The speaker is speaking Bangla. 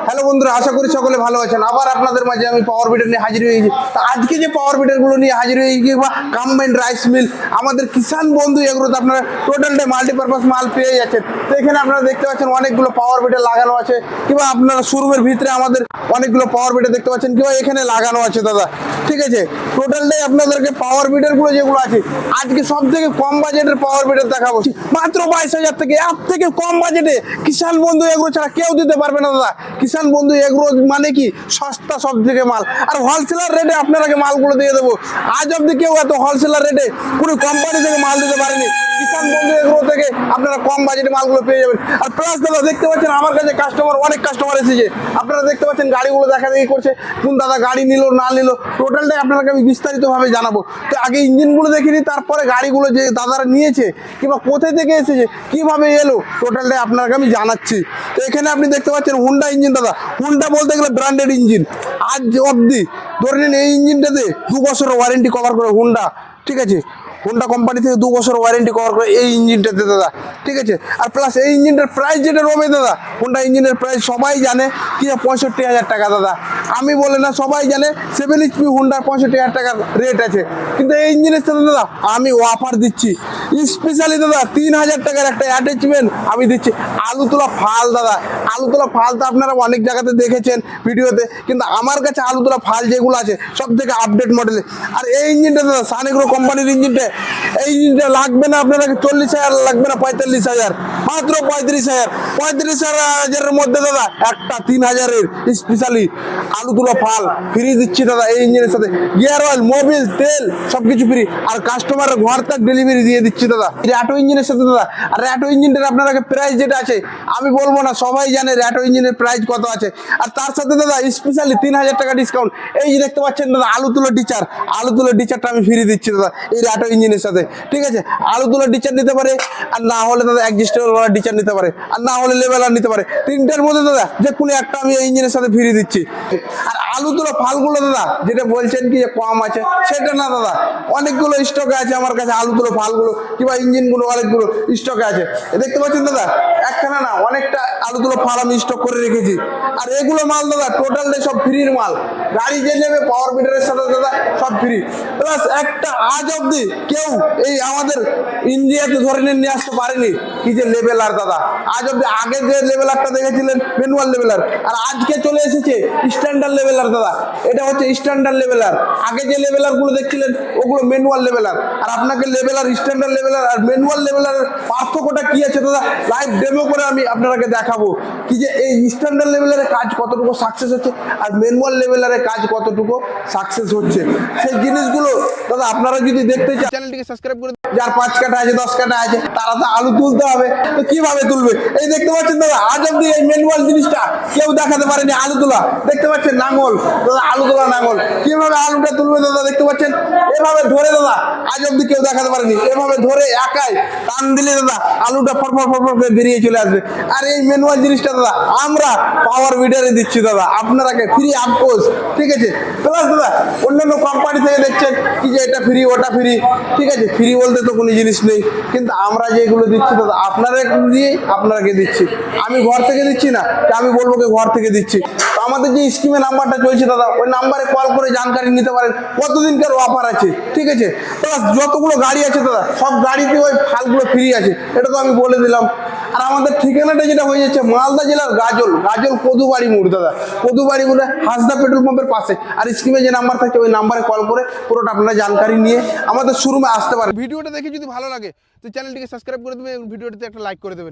হ্যালো বন্ধুরা, আশা করি সকলে ভালো আছেন। আবার আপনাদের মাঝে আমি পাওয়ার বিটার নিয়ে হাজির হয়েছি। তো আজকে যে পাওয়ার বিটারগুলো নিয়ে হাজির হয়েছি বা কম্বাইন্ড রাইস মিল আমাদের কিষান বন্ধু এগুলোতে আপনারা টোটালটাই মাল্টিপারপাস মাল পেয়ে যাচ্ছেন। তো এখানে আপনারা দেখতে পাচ্ছেন অনেকগুলো পাওয়ার বিটার লাগানো আছে, কিংবা আপনারা শোরুমের ভিতরে আমাদের অনেকগুলো পাওয়ার বিটার দেখতে পাচ্ছেন, কিংবা এখানে লাগানো আছে দাদা। ঠিক আছে, টোটালটাই আপনাদেরকে পাওয়ার বিটারগুলো যেগুলো আছে আজকে সব থেকে কম বাজেটের পাওয়ার বিটার দেখাবো। মাত্র 22,000 থেকে, এর থেকে কম বাজেটে কিষান বন্ধু এগুলো ছাড়া কেউ দিতে পারবে না দাদা। কিষান বন্ধু এগুলো মানে কি সস্তা সব থেকে মাল, আর হোলসেলার রেটে আপনারাকে মালগুলো দিয়ে দেবো। আজ অব্দি কেউ এত হোলসেলার রেটে কোনো কোম্পানি থেকে মাল দিতে পারেনি। কিষান বন্ধু এগুলো থেকে আপনারা কম বাজেটে মালগুলো পেয়ে যাবেন। আর প্লাস দাদা দেখতে পাচ্ছেন আমার কাছে অনেক কাস্টমার এসেছে। আপনারা দেখতে পাচ্ছেন গাড়িগুলো দেখা দেখি করছে, কোন দাদা গাড়ি নিল না নিল টোটালটাই আপনাকে আমি বিস্তারিতভাবে জানাবো। তো আগে ইঞ্জিনগুলো দেখিনি, তারপরে গাড়িগুলো যে দাদারা নিয়েছে কিংবা কোথায় থেকে এসেছে কিভাবে এলো টোটালটাই আপনাকে আমি জানাচ্ছি। তো এখানে আপনি দেখতে পাচ্ছেন হুন্ডা ইঞ্জিন দাদা। হুন্ডা বলতে গেলে ব্র্যান্ডেড ইঞ্জিন। আজ অবধি ধরে নিন এই ইঞ্জিনটাতে 2 বছরের ওয়ারেন্টি কভার করে হুন্ডা। ঠিক আছে, হুন্ডা কোম্পানি থেকে 2 বছর ওয়ারেন্টি কভার করে এই ইঞ্জিনটাতে দাদা। ঠিক আছে, আর প্লাস এই ইঞ্জিনটার প্রাইস যেটা রবে দাদা, হুন্ডা ইঞ্জিনের প্রাইস সবাই জানে কি 65,000 টাকা দাদা। আমি বলে না, সবাই জানে 7 HP হুন্ডার 65,000 টাকার রেট আছে। কিন্তু এই ইঞ্জিনের সাথে দাদা আমি অফার দিচ্ছি স্পেশালি দাদা 3,000 টাকার একটা অ্যাটাচমেন্ট আমি দিচ্ছি। আলু তোলা ফাল দাদা। আলু তোলা ফাল তো আপনারা অনেক জায়গাতে দেখেছেন ভিডিওতে, কিন্তু আমার কাছে আলু তোলা ফাল যেগুলো আছে সব থেকে আপডেট মডেলে। আর এই ইঞ্জিনটা দাদা সানেগ্রো কোম্পানির ইঞ্জিনটা, এই ইঞ্জিনটা লাগবে না আপনারা 40,000, লাগবে না 45,000, মাত্র 35,000 মধ্যে দাদা একটা 3,000-এর স্পেশালি আলু তুলা ফাল ফ্রি দিচ্ছি দাদা। এই ইঞ্জিনের সাথে গিয়ার অয়েল, মোবিল, তেল সবকিছু ফ্রি, আর কাস্টমারের ঘর তক ডেলিভারি দিয়ে দিচ্ছি দাদা র্যাটো ইঞ্জিনের সাথে দাদা। আর র্যাটো ইঞ্জিনটার আপনাকে প্রাইস যেটা আছে আমি বলবো না, সবাই জানে র্যাটো ইঞ্জিনের প্রাইস কত আছে। আর তার সাথে দাদা স্পেশালি 3,000 টাকা ডিসকাউন্ট। এই যে দেখতে পাচ্ছেন দাদা আলু তুলো ডিচার, আলু তুলো ডিচারটা আমি ফ্রি দিচ্ছি দাদা এই র্যাটো ইঞ্জিনের সাথে। ঠিক আছে, আলু তুলো ডিচার নিতে পারে, আর না হলে দাদা অ্যাডজাস্টেবল ওয়ালা ডিচার নিতে পারে, আর না হলে লেভেলার নিতে পারে। তিনটার মধ্যে দাদা যে কোনো একটা আমি এই ইঞ্জিনের সাথে ফ্রি দিচ্ছি। আর আলু তুলো ফালগুলো দাদা যেটা বলছেন কি যে কম আছে, সেটা না দাদা, অনেকগুলো স্টকে আছে আমার কাছে আলু তুলো ফালগুলো কিংবা ইঞ্জিনগুলো অনেকগুলো স্টকে আছে। দেখতে পাচ্ছেন দাদা একখানা না অনেকটা আলু তুলো ফাল আমি স্টক করে রেখেছি। আর এগুলো মাল দাদা টোটালটাই সব ফ্রির মাল। গাড়ি যে নেবে পাওয়ার বিটারের সাথে দাদা সব ফ্রি। প্লাস একটা আজ অব্দি কেউ এই আমাদের ইন্ডিয়াতে ধরে নিয়ে আসতে পারেনি কি যে লেভেলার দাদা। আজ অব্দি আগে যে লেভেলারটা দেখেছিলেন ম্যানুয়াল লেভেলার, আর আজকে চলে এসেছে স্ট্যান্ডার্ড লেভেলার দাদা। এটা হচ্ছে স্ট্যান্ডার্ড লেভেলার। আগে যে লেভেলার গুলো দেখছিলেন ওগুলো ম্যানুয়াল লেভেলার। আর আপনাকে লেভেলার, স্ট্যান্ডার্ড লেভেলার আর ম্যানুয়াল লেভেলার পার্থক্যটা কি আছে দাদা লাইভ ডেমো করে আমি আপনাকে দেখাবো কি যে এই স্ট্যান্ডার্ড লেভেলারের কাজ কতটুকু সাকসেস হচ্ছে আর ম্যানুয়াল লেভেলারের কাজ কতটুকু সাকসেস হচ্ছে। সেই জিনিসগুলো দাদা আপনারা যদি দেখতে চান চ্যানেলটিকে সাবস্ক্রাইব করে, যার 5 কাঠা আছে 10 কাঠা আছে তারা তো আলু তুলতে হবে। তো কিভাবে তুলবে এই দেখতে পাচ্ছেন দাদা, আজ অব্দি এই ম্যানুয়াল জিনিসটা কেউ দেখাতে পারেনি। আলু তোলা দেখতে পাচ্ছেন, নাঙল দাদা, আলু তোলা নাঙল কিভাবে আলুটা তুলবে দাদা দেখতে পাচ্ছেন। এভাবে ধরে দাদা আজ অব্দি কেউ দেখাতে পারেনি। এভাবে ধরে একাই টান দিলে দাদা আলুটা ফরফর করে বেরিয়ে চলে আসবে। আর এই ম্যানুয়াল জিনিসটা দাদা আমরা পাওয়ার বিডারে দিচ্ছি দাদা আপনারাকে ফ্রি আপকোর্স। ঠিক আছে, প্লাস দাদা অন্যান্য কোম্পানি থেকে দেখছেন কি যে এটা ফ্রি ওটা ফ্রি। ঠিক আছে, ফ্রি বলতে তো কোনো জিনিস নেই, কিন্তু আমরা যেগুলো দিচ্ছি দাদা আপনারা দিয়ে আপনাকে দিচ্ছি। আমি ঘর থেকে দিচ্ছি না, আমি বলবো কি ঘর থেকে দিচ্ছি। তো আমাদের যে স্কিমে নাম্বারটা চলছে দাদা ওই নাম্বারে কল করে জানকারি নিতে পারেন কতদিনকার অফার আছে। ঠিক আছে, প্লাস যতগুলো গাড়ি আছে দাদা সব গাড়িতে ওই ফালগুলো ফ্রি আছে, এটা তো আমি বলে দিলাম। আর আমাদের ঠিকানাটা যেটা হয়ে যাচ্ছে মালদা জেলার গাজল কদুবাড়ি মোড় দাদা। কদুবাড়ি মোড়ে হাসদা পেট্রোল পাম্পের পাশে। আর স্ক্রিনে যে নাম্বার থাকছে ওই নাম্বারে কল করে পুরোটা আপনারা জানকারি নিয়ে আমাদের শোরুমে আসতে পারেন। ভিডিওটা দেখে যদি ভালো লাগে তো চ্যানেলটিকে সাবস্ক্রাইব করে দেবেন এবং ভিডিওটিতে একটা লাইক করে দেবেন।